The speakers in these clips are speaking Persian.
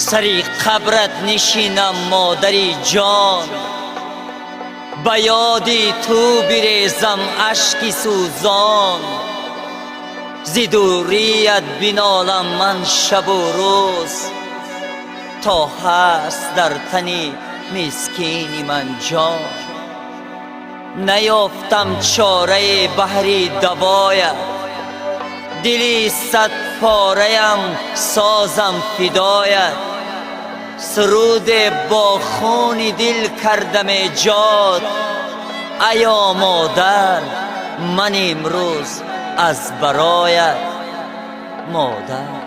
سری قبرت نشینم مادری جان، به یادی تو بریزم اشکی سوزان. زی دوریت بینالم من شب و روز، تا هست در تنی مسکینی من جان. نیافتم چاره بحری دوایت، دلی صد پاره‌ام سازم فدایت. سرود با خون دل کردم ایجاد، ایا مادر من امروز از برایت مادر.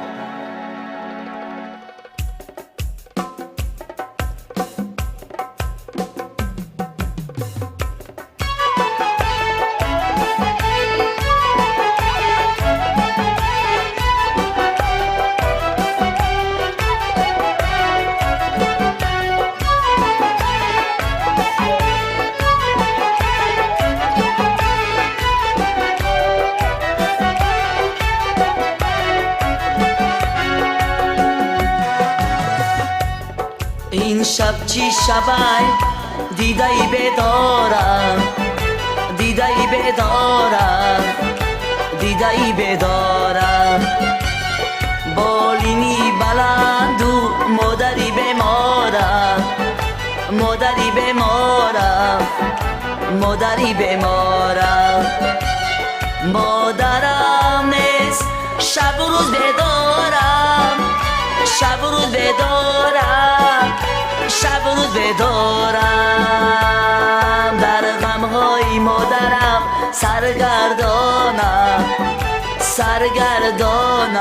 این شب چی شبای دیده‌ای بدارم، دیده‌ای بدارم، دیده‌ای بدارم. بالینی بلند و مادری بمارم، مادری بمارم، مادری بمارم. مادرم نیست شب و روز بدارم، شب و روز بدارم، شب و روز بدارم. در غمهای مادرم سرگردانم، سرگردانم،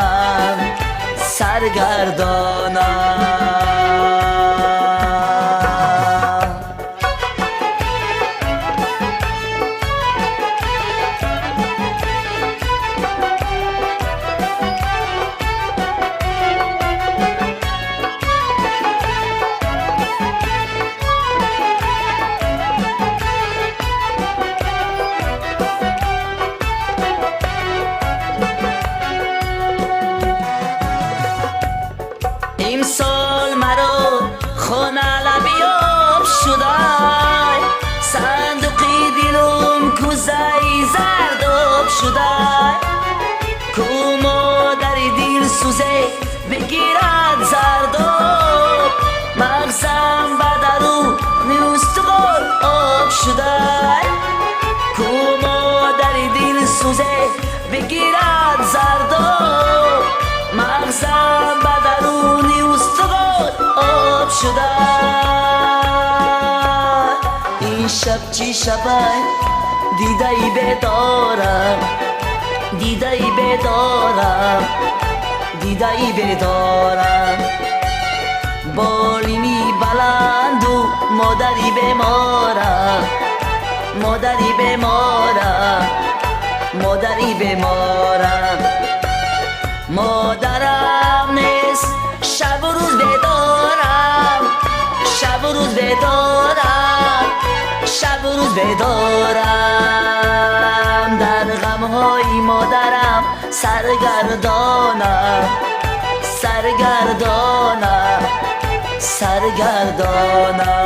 سرگردانم. امسال مرا خانه لبی آب شده، صندوقی دلم کوزه زرداب شده. کو مادر دل سوزه بگیرد زرداب، مغزم به درون استخوان آب شده. کو مادر دل سوزه بگیرد زرداب، مغزم به درون استخوان آب شده. این شب چی شبه دیده‌ای بدارم، دیده‌ای بدارم، دیده‌ای بدارم. بالینی بلند و مادری بمارم، مادری بمارم، مادری بمارم. مادرم نیست شب و روز بدارم، شب و روز بدارم، شب و روز بدارم. در غمهای مادرم سرگردانم، سرگردانم، سرگردانم.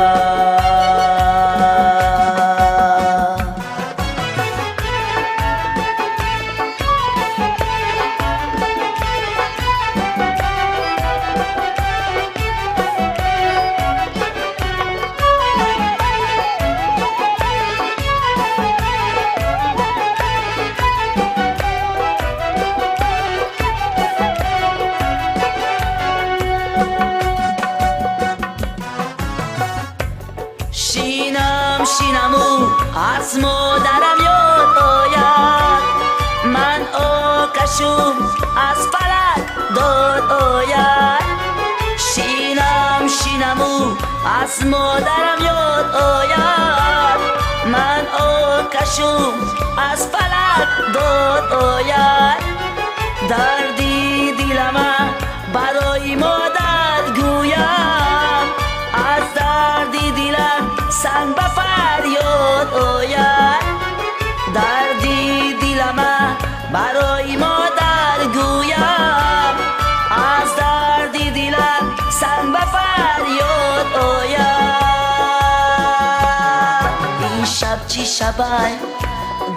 شینم شینم و از مادرم یاد آید، من آکشم از فلک داد آید. شینم شینم و از مادرم یاد آید، من آکشم از فلک داد آید. دردی دلم برای مادر گویم، از دردی دلم سنگ به فریاد آید. دردی دلم برای مادر گویم، از دردی دلم سنگ و فریاد آید. این شب چی شبه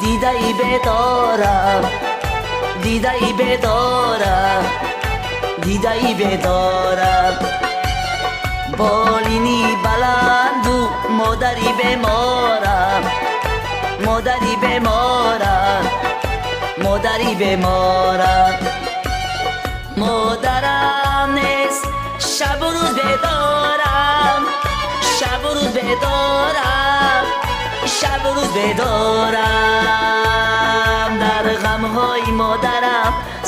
دیده ای بدارم، دیده ای بدارم، دیده ای بدارم. بالینی بلند و مادری بمارم، مادری بمارم، مادری بمارم. مادرم نیست شب و روز بدارم، شب و روز بدارم، شب و روز بدارم. در غمهای مادرم